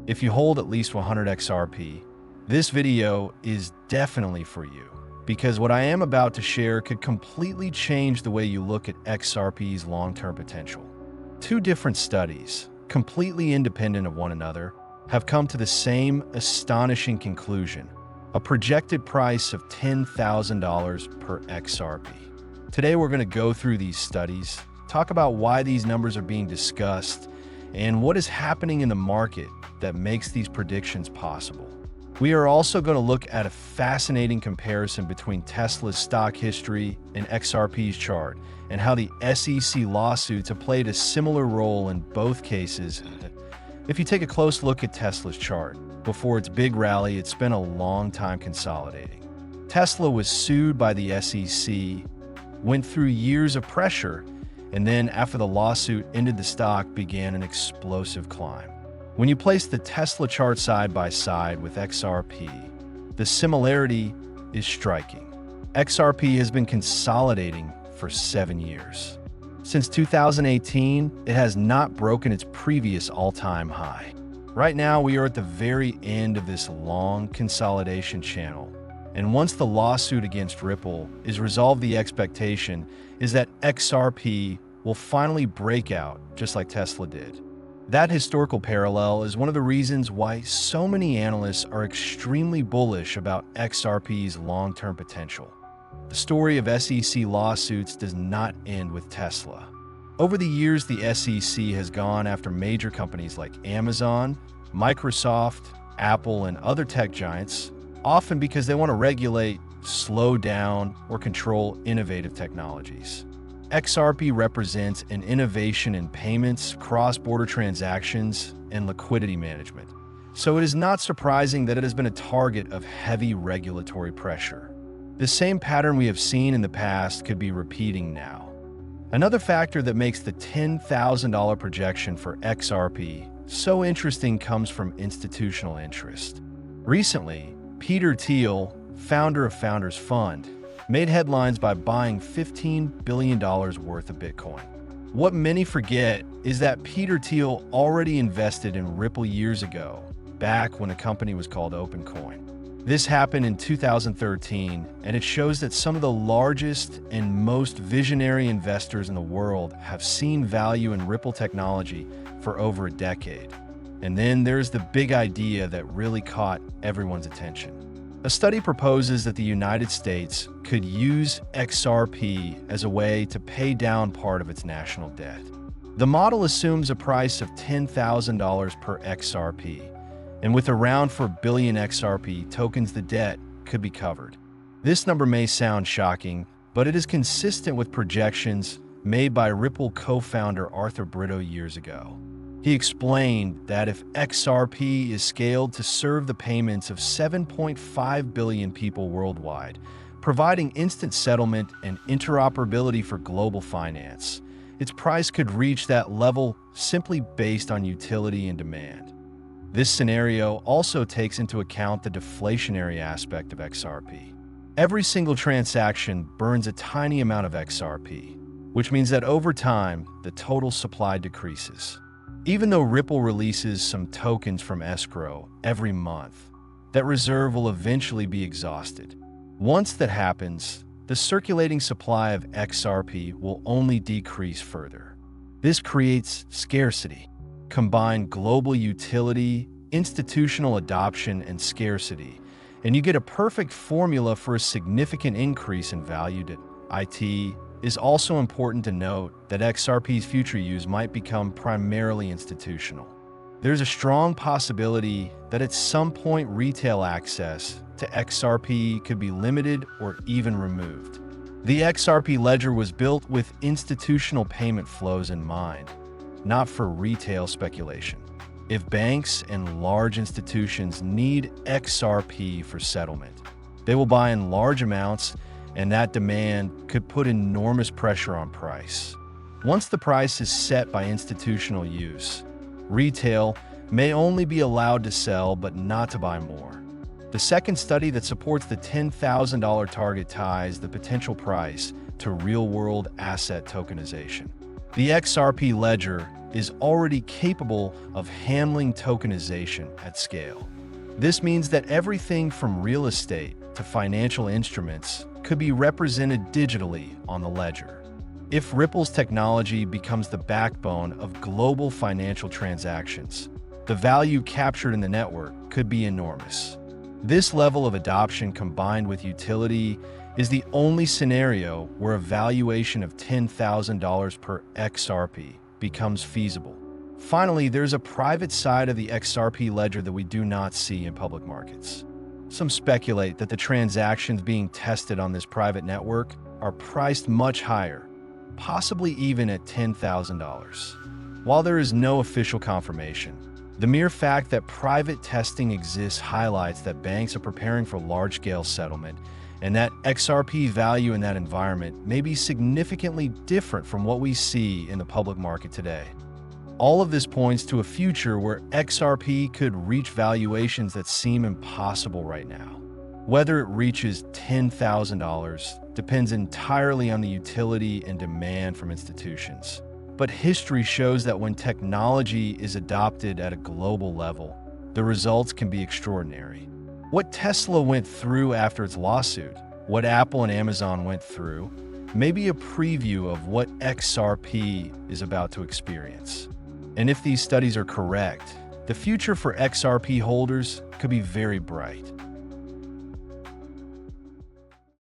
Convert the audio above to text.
If you hold at least 100 XRP, this video is definitely for you, because what I am about to share could completely change the way you look at XRP's long-term potential. Two different studies, completely independent of one another, have come to the same astonishing conclusion: a projected price of $10,000 per XRP. Today we're going to go through these studies, talk about why these numbers are being discussed, and what is happening in the market that makes these predictions possible. We are also going to look at a fascinating comparison between Tesla's stock history and XRP's chart, and how the SEC lawsuits have played a similar role in both cases. If you take a close look at Tesla's chart, before its big rally, it spent a long time consolidating. Tesla was sued by the SEC, went through years of pressure, and then after the lawsuit ended, the stock began an explosive climb. When you place the Tesla chart side by side with XRP, the similarity is striking. XRP has been consolidating for 7 years. Since 2018, it has not broken its previous all-time high. Right now, we are at the very end of this long consolidation channel, and once the lawsuit against Ripple is resolved, the expectation is that XRP will finally break out, just like Tesla did. That historical parallel is one of the reasons why so many analysts are extremely bullish about XRP's long-term potential. The story of SEC lawsuits does not end with Tesla. Over the years, the SEC has gone after major companies like Amazon, Microsoft, Apple, and other tech giants, often because they want to regulate, slow down, or control innovative technologies. XRP represents an innovation in payments, cross-border transactions, and liquidity management. So it is not surprising that it has been a target of heavy regulatory pressure. The same pattern we have seen in the past could be repeating now. Another factor that makes the $10,000 projection for XRP so interesting comes from institutional interest. Recently, Peter Thiel, founder of Founders Fund, made headlines by buying $15 billion worth of Bitcoin. What many forget is that Peter Thiel already invested in Ripple years ago, back when the company was called OpenCoin. This happened in 2013, and it shows that some of the largest and most visionary investors in the world have seen value in Ripple technology for over a decade. And then there's the big idea that really caught everyone's attention. A study proposes that the United States could use XRP as a way to pay down part of its national debt. The model assumes a price of $10,000 per XRP, and with around 4 billion XRP tokens, the debt could be covered. This number may sound shocking, but it is consistent with projections made by Ripple co-founder Arthur Britto years ago. He explained that if XRP is scaled to serve the payments of 7.5 billion people worldwide, providing instant settlement and interoperability for global finance, its price could reach that level simply based on utility and demand. This scenario also takes into account the deflationary aspect of XRP. Every single transaction burns a tiny amount of XRP, which means that over time, the total supply decreases. Even though Ripple releases some tokens from escrow every month, that reserve will eventually be exhausted. Once that happens, the circulating supply of XRP will only decrease further. This creates scarcity. Combine global utility, institutional adoption, and scarcity, and you get a perfect formula for a significant increase in value. It is also important to note that XRP's future use might become primarily institutional. There's a strong possibility that at some point retail access to XRP could be limited or even removed. The XRP ledger was built with institutional payment flows in mind, not for retail speculation. If banks and large institutions need XRP for settlement, they will buy in large amounts, and that demand could put enormous pressure on price. Once the price is set by institutional use, retail may only be allowed to sell but not to buy more. The second study that supports the $10,000 target ties the potential price to real-world asset tokenization. The XRP ledger is already capable of handling tokenization at scale. This means that everything from real estate to financial instruments could be represented digitally on the ledger. If Ripple's technology becomes the backbone of global financial transactions, the value captured in the network could be enormous. This level of adoption combined with utility is the only scenario where a valuation of $10,000 per XRP becomes feasible. Finally, there's a private side of the XRP ledger that we do not see in public markets. Some speculate that the transactions being tested on this private network are priced much higher, possibly even at $10,000. While there is no official confirmation, the mere fact that private testing exists highlights that banks are preparing for large-scale settlement, and that XRP value in that environment may be significantly different from what we see in the public market today. All of this points to a future where XRP could reach valuations that seem impossible right now. Whether it reaches $10,000 depends entirely on the utility and demand from institutions. But history shows that when technology is adopted at a global level, the results can be extraordinary. What Tesla went through after its lawsuit, what Apple and Amazon went through, may be a preview of what XRP is about to experience. And if these studies are correct, the future for XRP holders could be very bright.